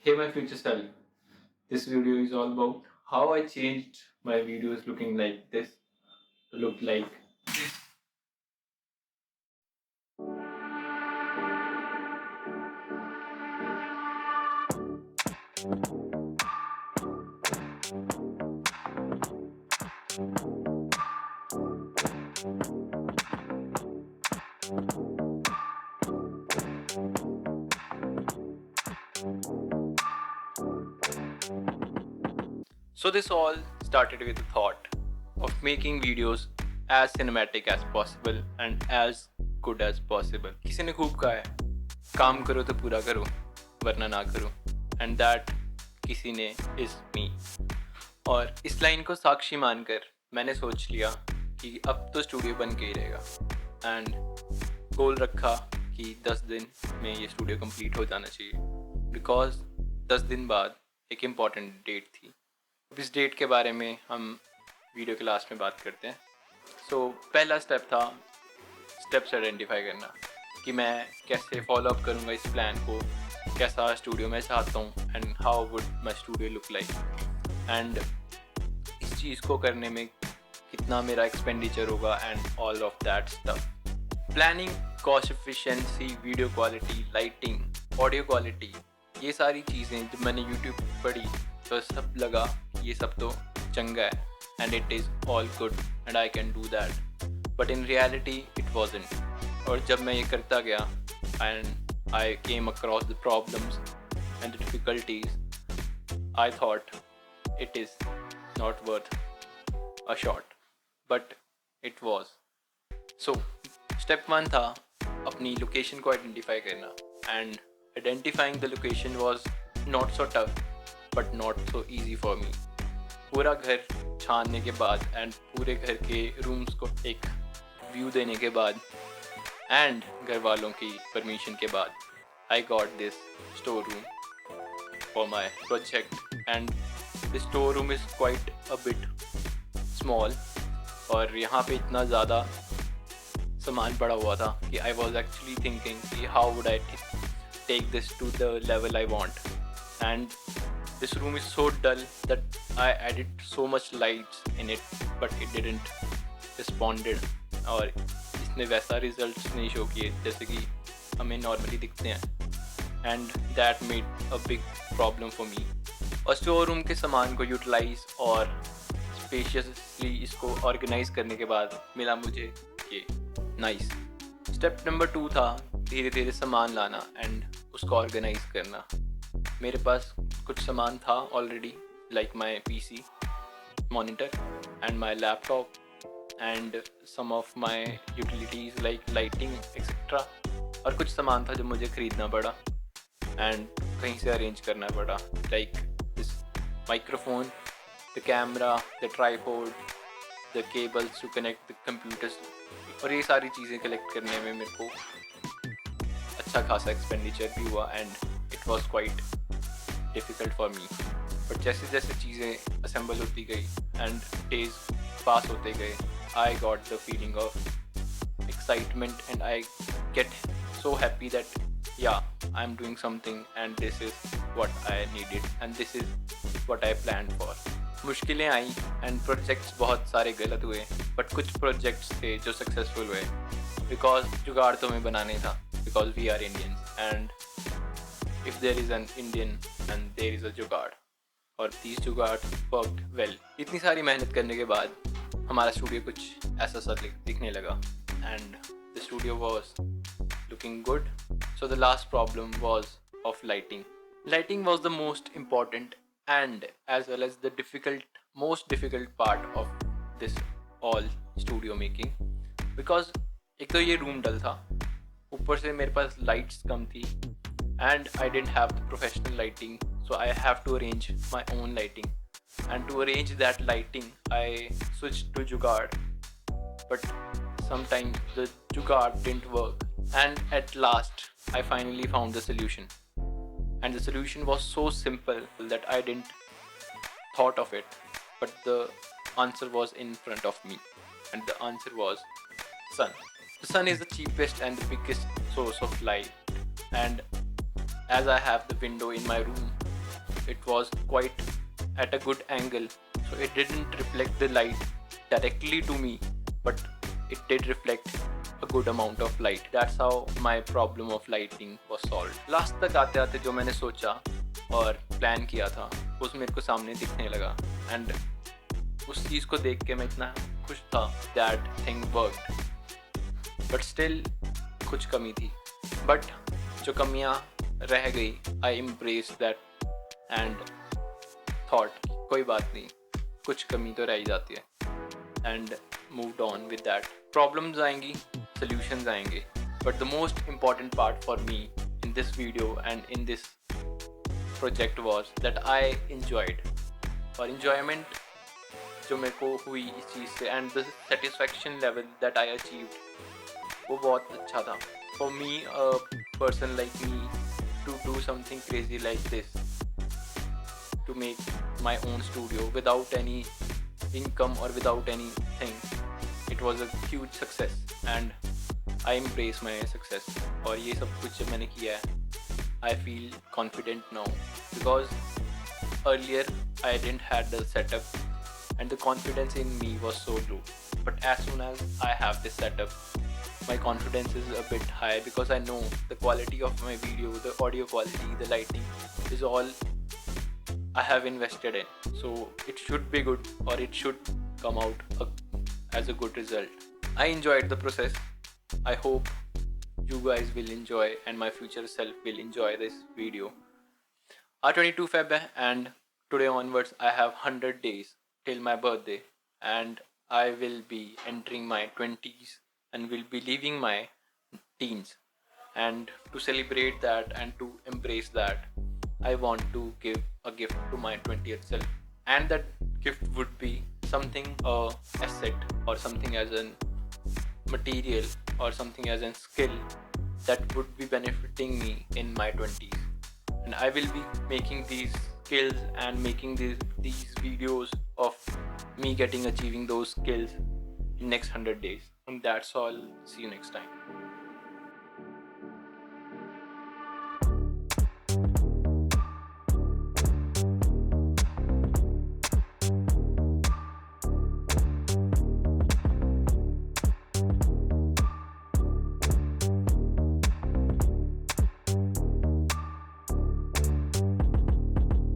Hey my future self, this video is all about how I changed my videos looking like this to look like this. So this all started with the thought of making videos as cinematic as possible and as good as possible. किसी ने खूब कहा है काम करो तो पूरा करो वरना ना करो एंड दैट किसी ने इज मी। और इस लाइन को साक्षी मानकर मैंने सोच लिया कि अब तो स्टूडियो बन के ही रहेगा एंड गोल रखा कि 10 दिन में ये स्टूडियो कंप्लीट हो जाना चाहिए बिकॉज 10 दिन बाद एक इम्पॉर्टेंट डेट थी। इस डेट के बारे में हम वीडियो के लास्ट में बात करते हैं। सो पहला स्टेप था स्टेप्स आइडेंटिफाई करना कि मैं कैसे फॉलो अप करूँगा इस प्लान को, कैसा स्टूडियो मैं चाहता हूँ and how would my studio look like and इस चीज़ को करने में कितना मेरा एक्सपेंडिचर होगा and all of that stuff. Planning, cost efficiency, video quality, lighting, audio quality, ये सारी चीज़ें जब मैंने यूट्यूब पढ़ी तो सब लगा ये सब तो चंगा है and it is all good and I can do that, but in reality it wasn't. और जब मैं ये करता गया and I came across the problems and the difficulties, I thought it is not worth a shot, but it was. So step 1 था अपनी location को identify करना and identifying the location was not so tough but not so easy for me. पूरा घर छानने के बाद and पूरे घर के रूम्स को एक व्यू देने के बाद एंड घर वालों की परमिशन के बाद I got this store room for my project and this store room is quite a bit small और यहाँ पे इतना ज़्यादा सामान पड़ा हुआ था कि आई वॉज एक्चुअली थिंकिंग कि how would I take this to the level I want and this room is so dull that I added so much lights in it but it didn't responded और इसने वैसा results नहीं show किए जैसे कि हमें normally दिखते हैं and that made a big problem for me. और स्टोर रूम के सामान को यूटिलाइज और स्पेशियसली इसको ऑर्गेनाइज करने के बाद मिला मुझे ये नाइस। स्टेप नंबर 2 था धीरे धीरे सामान लाना एंड उसको ऑर्गेनाइज करना। मेरे पास कुछ सामान था already like my PC monitor and my laptop and some of my utilities like lighting etcetera, और कुछ सामान था जो मुझे ख़रीदना पड़ा एंड कहीं से अरेंज करना पड़ा like this microphone, the camera, the tripod, the cables to connect the computers, और ये सारी चीज़ें कलेक्ट करने में मेरे को अच्छा खासा एक्सपेंडिचर भी हुआ and it was quite difficult for me. But जैसे जैसे चीज़ें असेंबल होती गई एंड डेज पास होते गए I got the feeling of excitement and I get so happy that yeah I am doing something and this is what I needed and this is what I planned for. मुश्किलें आई and projects बहुत सारे गलत हुए but कुछ projects थे जो successful हुए बिकॉज जुगाड़ तो हमें बनाने था because we are Indians and if there is an Indian and there is a जुगाड़ और these जुगाड़ worked well। इतनी सारी मेहनत करने के बाद हमारा स्टूडियो कुछ ऐसा सा दिखने लगा and the studio was looking good। So the last problem was of lighting। Lighting was the most important and as well as the most difficult part of this all studio making because एक तो ये room डल था, ऊपर से मेरे पास lights कम थी and I didn't have the professional lighting, so I have to arrange my own lighting, and to arrange that lighting I switched to jugaad, but sometimes the jugaad didn't work and at last I finally found the solution, and the solution was so simple that I didn't thought of it, but the answer was in front of me and the answer was sun. The sun is the cheapest and the biggest source of light, and as I have the window in my room, it was quite at a good angle, so it didn't reflect the light directly to me, but it did reflect a good amount of light. That's how my problem of lighting was solved. Last तक आते आते जो मैंने सोचा और plan किया था उस मेरे को सामने दिखने लगा, एंड उस चीज़ को देख के मैं इतना खुश था that thing worked. But still कुछ कमी थी, बट जो कमियाँ रह गई आई एम्ब्रेस दैट एंड थॉट कोई बात नहीं, कुछ कमी तो रह ही जाती है, and moved on with that. Problems आएंगी, सॉल्यूशंस आएंगे, but the most important part for me in this video and in this project was that I enjoyed. और इन्जॉयमेंट जो मेरे को हुई इस चीज़ से and the satisfaction level that I achieved, वो बहुत अच्छा था. For me a person like me to do something crazy like this, to make my own studio without any income or without anything, it was a huge success and I embrace my success. और ये सब कुछ जब मैंने किया है I feel confident now, because earlier I didn't had the setup and the confidence in me was so low, but as soon as I have this setup my confidence is a bit high, because I know the quality of my video, the audio quality, the lighting is all I have invested in, so it should be good or it should come out as a good result. I enjoyed the process. I hope you guys will enjoy and my future self will enjoy this video. Our 22 Feb hai, and today onwards I have 100 days till my birthday, and I will be entering my 20s and will be leaving my teens, and to celebrate that and to embrace that I want to give a gift to my 20th self, and that gift would be something asset or something as a material or something as a skill that would be benefiting me in my 20s, and I will be making these skills and making these videos of me achieving those skills in next 100 days. And that's all. See you next time.